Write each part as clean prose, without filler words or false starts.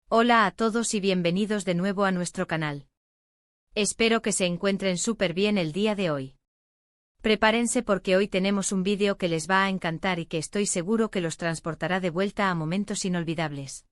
Hola a todos y bienvenidos de nuevo a nuestro canal. Espero que se encuentren súper bien el día de hoy. Prepárense porque hoy tenemos un vídeo que les va a encantar y que estoy seguro que los transportará de vuelta a momentos inolvidables.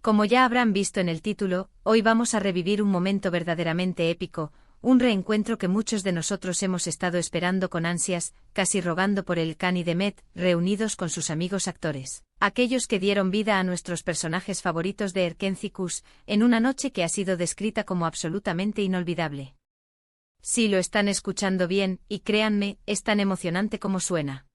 Como ya habrán visto en el título, hoy vamos a revivir un momento verdaderamente épico, un reencuentro que muchos de nosotros hemos estado esperando con ansias, casi rogando por el Cani de Met, reunidos con sus amigos actores, aquellos que dieron vida a nuestros personajes favoritos de Erkenzicus, en una noche que ha sido descrita como absolutamente inolvidable. Sí, lo están escuchando bien, y créanme, es tan emocionante como suena.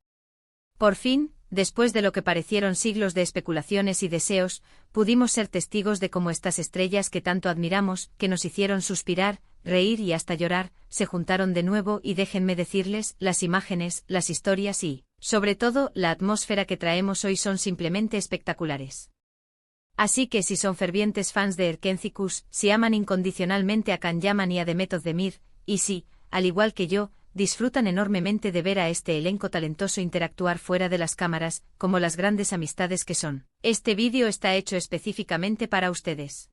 Por fin, después de lo que parecieron siglos de especulaciones y deseos, pudimos ser testigos de cómo estas estrellas que tanto admiramos, que nos hicieron suspirar, reír y hasta llorar, se juntaron de nuevo y déjenme decirles, las imágenes, las historias y, sobre todo, la atmósfera que traemos hoy son simplemente espectaculares. Así que si son fervientes fans de Erkenzicus, si aman incondicionalmente a Can Yaman y a Demet Özdemir, y si, al igual que yo, disfrutan enormemente de ver a este elenco talentoso interactuar fuera de las cámaras, como las grandes amistades que son, este vídeo está hecho específicamente para ustedes.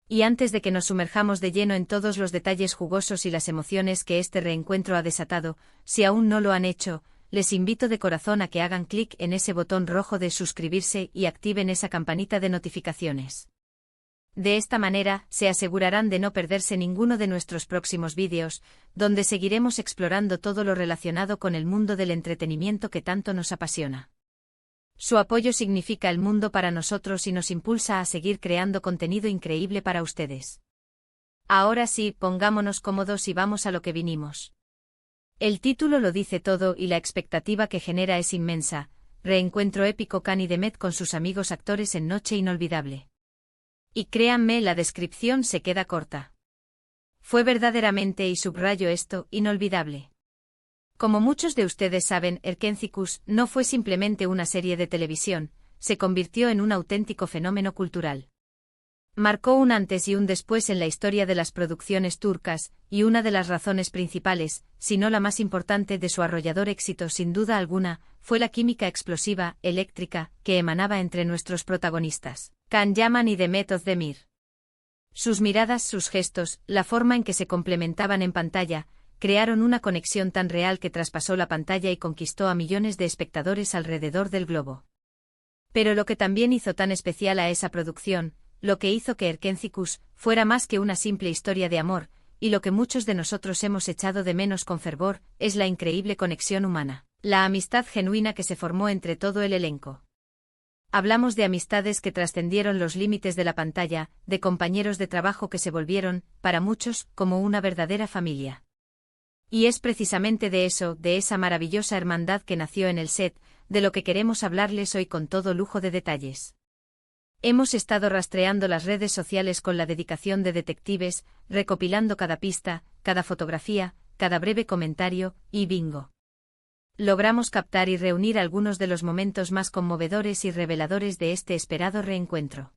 Y antes de que nos sumerjamos de lleno en todos los detalles jugosos y las emociones que este reencuentro ha desatado, si aún no lo han hecho, les invito de corazón a que hagan clic en ese botón rojo de suscribirse y activen esa campanita de notificaciones. De esta manera, se asegurarán de no perderse ninguno de nuestros próximos vídeos, donde seguiremos explorando todo lo relacionado con el mundo del entretenimiento que tanto nos apasiona. Su apoyo significa el mundo para nosotros y nos impulsa a seguir creando contenido increíble para ustedes. Ahora sí, pongámonos cómodos y vamos a lo que vinimos. El título lo dice todo y la expectativa que genera es inmensa, reencuentro épico Cani de Met con sus amigos actores en Noche Inolvidable. Y créanme, la descripción se queda corta. Fue verdaderamente, y subrayo esto, inolvidable. Como muchos de ustedes saben, Erkenzicus no fue simplemente una serie de televisión, se convirtió en un auténtico fenómeno cultural. Marcó un antes y un después en la historia de las producciones turcas, y una de las razones principales, si no la más importante de su arrollador éxito sin duda alguna, fue la química explosiva, eléctrica, que emanaba entre nuestros protagonistas, Can Yaman y Demet Özdemir. Sus miradas, sus gestos, la forma en que se complementaban en pantalla, crearon una conexión tan real que traspasó la pantalla y conquistó a millones de espectadores alrededor del globo. Pero lo que también hizo tan especial a esa producción, lo que hizo que Erkenzicus fuera más que una simple historia de amor, y lo que muchos de nosotros hemos echado de menos con fervor, es la increíble conexión humana, la amistad genuina que se formó entre todo el elenco. Hablamos de amistades que trascendieron los límites de la pantalla, de compañeros de trabajo que se volvieron, para muchos, como una verdadera familia. Y es precisamente de eso, de esa maravillosa hermandad que nació en el set, de lo que queremos hablarles hoy con todo lujo de detalles. Hemos estado rastreando las redes sociales con la dedicación de detectives, recopilando cada pista, cada fotografía, cada breve comentario, y bingo. Logramos captar y reunir algunos de los momentos más conmovedores y reveladores de este esperado reencuentro.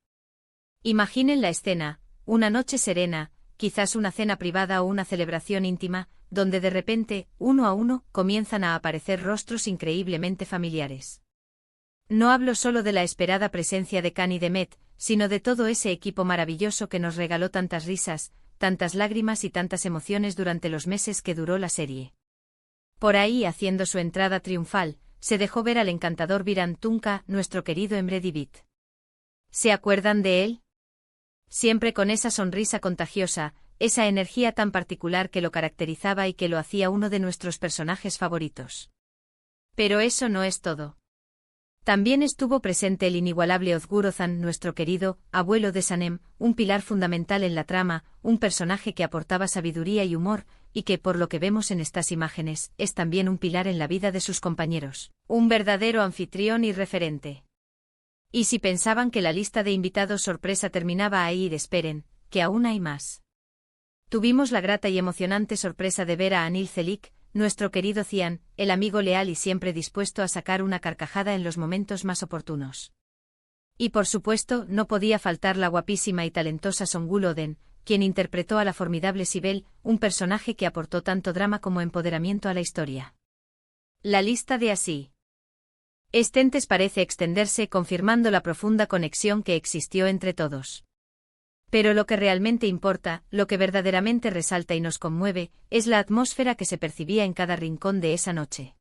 Imaginen la escena, una noche serena, quizás una cena privada o una celebración íntima, donde de repente, uno a uno, comienzan a aparecer rostros increíblemente familiares. No hablo solo de la esperada presencia de Cani de Met, sino de todo ese equipo maravilloso que nos regaló tantas risas, tantas lágrimas y tantas emociones durante los meses que duró la serie. Por ahí, haciendo su entrada triunfal, se dejó ver al encantador Viran Tunca, nuestro querido Emre Divit. ¿Se acuerdan de él? Siempre con esa sonrisa contagiosa, esa energía tan particular que lo caracterizaba y que lo hacía uno de nuestros personajes favoritos. Pero eso no es todo. También estuvo presente el inigualable Özgür Ozan, nuestro querido abuelo de Sanem, un pilar fundamental en la trama, un personaje que aportaba sabiduría y humor, y que, por lo que vemos en estas imágenes, es también un pilar en la vida de sus compañeros, un verdadero anfitrión y referente. Y si pensaban que la lista de invitados sorpresa terminaba ahí, esperen, que aún hay más. Tuvimos la grata y emocionante sorpresa de ver a Anil Çelik, nuestro querido Cian, el amigo leal y siempre dispuesto a sacar una carcajada en los momentos más oportunos. Y por supuesto, no podía faltar la guapísima y talentosa Songül Oden, quien interpretó a la formidable Sibel, un personaje que aportó tanto drama como empoderamiento a la historia. La lista de así. Estentes parece extenderse confirmando la profunda conexión que existió entre todos. Pero lo que realmente importa, lo que verdaderamente resalta y nos conmueve, es la atmósfera que se percibía en cada rincón de esa noche.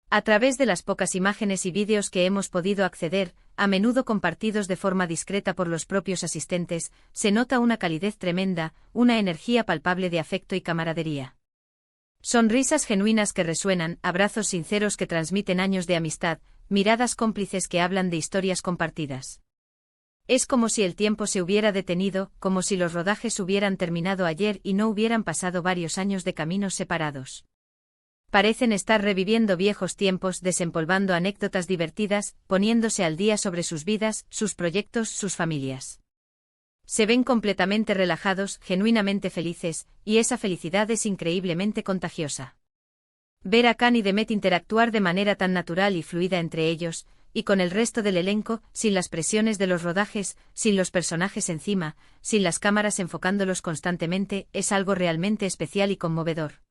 A través de las pocas imágenes y vídeos que hemos podido acceder, a menudo compartidos de forma discreta por los propios asistentes, se nota una calidez tremenda, una energía palpable de afecto y camaradería. Sonrisas genuinas que resuenan, abrazos sinceros que transmiten años de amistad, miradas cómplices que hablan de historias compartidas. Es como si el tiempo se hubiera detenido, como si los rodajes hubieran terminado ayer y no hubieran pasado varios años de caminos separados. Parecen estar reviviendo viejos tiempos, desempolvando anécdotas divertidas, poniéndose al día sobre sus vidas, sus proyectos, sus familias. Se ven completamente relajados, genuinamente felices, y esa felicidad es increíblemente contagiosa. Ver a Can y Demet interactuar de manera tan natural y fluida entre ellos, y con el resto del elenco, sin las presiones de los rodajes, sin los personajes encima, sin las cámaras enfocándolos constantemente, es algo realmente especial y conmovedor.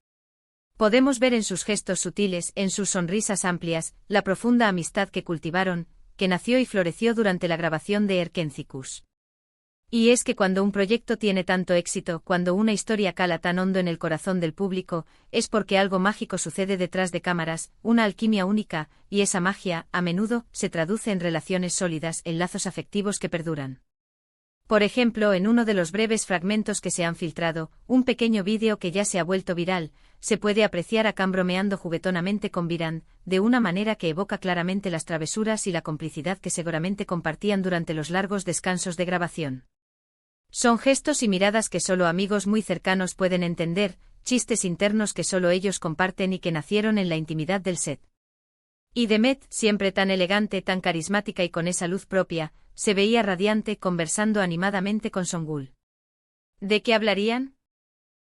Podemos ver en sus gestos sutiles, en sus sonrisas amplias, la profunda amistad que cultivaron, que nació y floreció durante la grabación de Erkénzicus. Y es que cuando un proyecto tiene tanto éxito, cuando una historia cala tan hondo en el corazón del público, es porque algo mágico sucede detrás de cámaras, una alquimia única, y esa magia, a menudo, se traduce en relaciones sólidas, en lazos afectivos que perduran. Por ejemplo, en uno de los breves fragmentos que se han filtrado, un pequeño vídeo que ya se ha vuelto viral, se puede apreciar a Can bromeando juguetonamente con Viran, de una manera que evoca claramente las travesuras y la complicidad que seguramente compartían durante los largos descansos de grabación. Son gestos y miradas que solo amigos muy cercanos pueden entender, chistes internos que solo ellos comparten y que nacieron en la intimidad del set. Y Demet, siempre tan elegante, tan carismática y con esa luz propia, se veía radiante conversando animadamente con Songul. ¿De qué hablarían?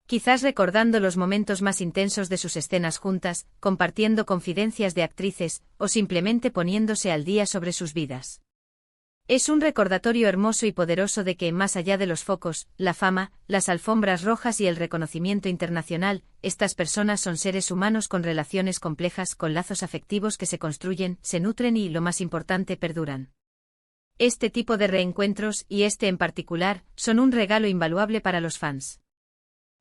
Quizás recordando los momentos más intensos de sus escenas juntas, compartiendo confidencias de actrices, o simplemente poniéndose al día sobre sus vidas. Es un recordatorio hermoso y poderoso de que, más allá de los focos, la fama, las alfombras rojas y el reconocimiento internacional, estas personas son seres humanos con relaciones complejas, con lazos afectivos que se construyen, se nutren y, lo más importante, perduran. Este tipo de reencuentros, y este en particular, son un regalo invaluable para los fans.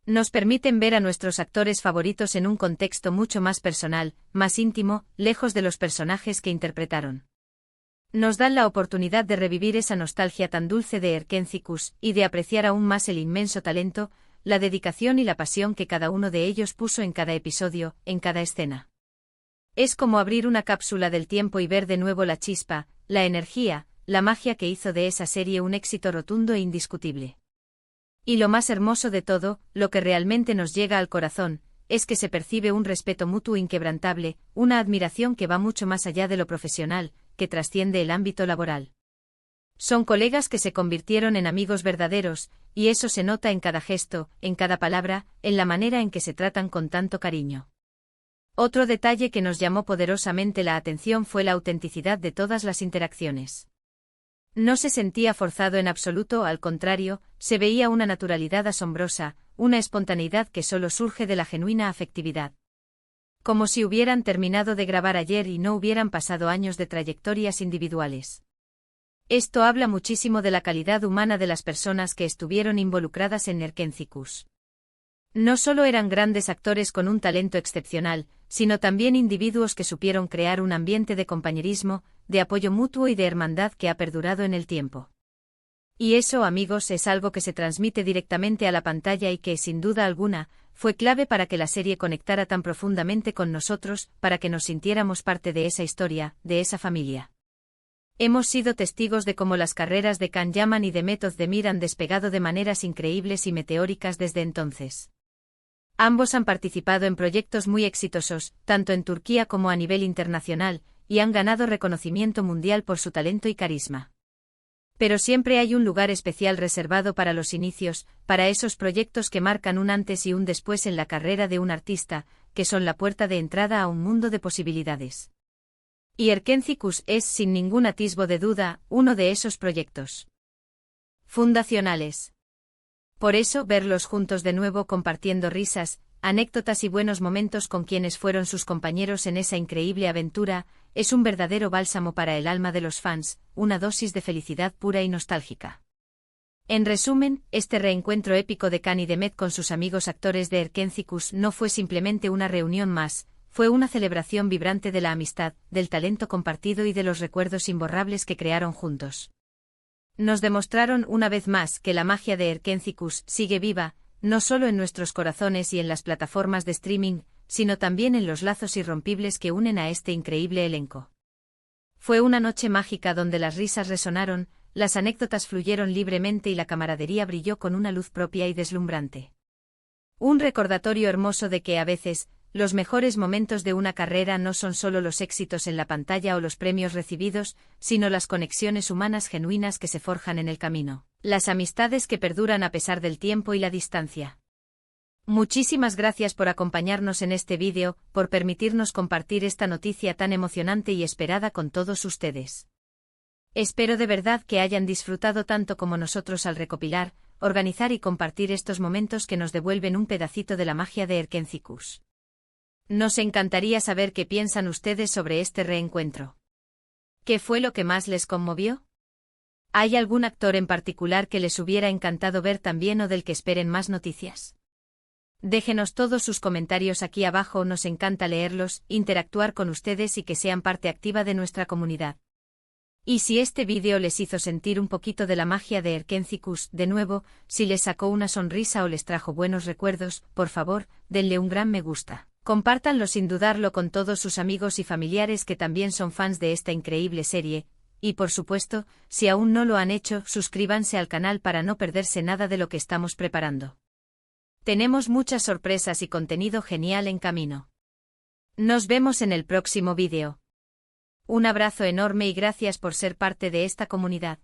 Nos permiten ver a nuestros actores favoritos en un contexto mucho más personal, más íntimo, lejos de los personajes que interpretaron. Nos dan la oportunidad de revivir esa nostalgia tan dulce de Erkénzicus, y de apreciar aún más el inmenso talento, la dedicación y la pasión que cada uno de ellos puso en cada episodio, en cada escena. Es como abrir una cápsula del tiempo y ver de nuevo la chispa, la energía, la magia que hizo de esa serie un éxito rotundo e indiscutible. Y lo más hermoso de todo, lo que realmente nos llega al corazón, es que se percibe un respeto mutuo inquebrantable, una admiración que va mucho más allá de lo profesional, que trasciende el ámbito laboral. Son colegas que se convirtieron en amigos verdaderos, y eso se nota en cada gesto, en cada palabra, en la manera en que se tratan con tanto cariño. Otro detalle que nos llamó poderosamente la atención fue la autenticidad de todas las interacciones. No se sentía forzado en absoluto, al contrario, se veía una naturalidad asombrosa, una espontaneidad que solo surge de la genuina afectividad. Como si hubieran terminado de grabar ayer y no hubieran pasado años de trayectorias individuales. Esto habla muchísimo de la calidad humana de las personas que estuvieron involucradas en Erkénzicus. No solo eran grandes actores con un talento excepcional, sino también individuos que supieron crear un ambiente de compañerismo, de apoyo mutuo y de hermandad que ha perdurado en el tiempo. Y eso, amigos, es algo que se transmite directamente a la pantalla y que, sin duda alguna, fue clave para que la serie conectara tan profundamente con nosotros, para que nos sintiéramos parte de esa historia, de esa familia. Hemos sido testigos de cómo las carreras de Can Yaman y Demet Özdemir han despegado de maneras increíbles y meteóricas desde entonces. Ambos han participado en proyectos muy exitosos, tanto en Turquía como a nivel internacional, y han ganado reconocimiento mundial por su talento y carisma. Pero siempre hay un lugar especial reservado para los inicios, para esos proyectos que marcan un antes y un después en la carrera de un artista, que son la puerta de entrada a un mundo de posibilidades. Y Erkénzicus es, sin ningún atisbo de duda, uno de esos proyectos fundacionales. Por eso, verlos juntos de nuevo compartiendo risas, anécdotas y buenos momentos con quienes fueron sus compañeros en esa increíble aventura, es un verdadero bálsamo para el alma de los fans, una dosis de felicidad pura y nostálgica. En resumen, este reencuentro épico de Khan y Demet con sus amigos actores de Erkenzicus no fue simplemente una reunión más, fue una celebración vibrante de la amistad, del talento compartido y de los recuerdos imborrables que crearon juntos. Nos demostraron una vez más que la magia de Erkenzicus sigue viva, no solo en nuestros corazones y en las plataformas de streaming, sino también en los lazos irrompibles que unen a este increíble elenco. Fue una noche mágica donde las risas resonaron, las anécdotas fluyeron libremente y la camaradería brilló con una luz propia y deslumbrante. Un recordatorio hermoso de que a veces, los mejores momentos de una carrera no son solo los éxitos en la pantalla o los premios recibidos, sino las conexiones humanas genuinas que se forjan en el camino, las amistades que perduran a pesar del tiempo y la distancia. Muchísimas gracias por acompañarnos en este vídeo, por permitirnos compartir esta noticia tan emocionante y esperada con todos ustedes. Espero de verdad que hayan disfrutado tanto como nosotros al recopilar, organizar y compartir estos momentos que nos devuelven un pedacito de la magia de Erkenzicus. Nos encantaría saber qué piensan ustedes sobre este reencuentro. ¿Qué fue lo que más les conmovió? ¿Hay algún actor en particular que les hubiera encantado ver también o del que esperen más noticias? Déjenos todos sus comentarios aquí abajo, nos encanta leerlos, interactuar con ustedes y que sean parte activa de nuestra comunidad. Y si este vídeo les hizo sentir un poquito de la magia de Erkenzicus, de nuevo, si les sacó una sonrisa o les trajo buenos recuerdos, por favor, denle un gran me gusta. Compártanlo sin dudarlo con todos sus amigos y familiares que también son fans de esta increíble serie, y por supuesto, si aún no lo han hecho, suscríbanse al canal para no perderse nada de lo que estamos preparando. Tenemos muchas sorpresas y contenido genial en camino. Nos vemos en el próximo vídeo. Un abrazo enorme y gracias por ser parte de esta comunidad.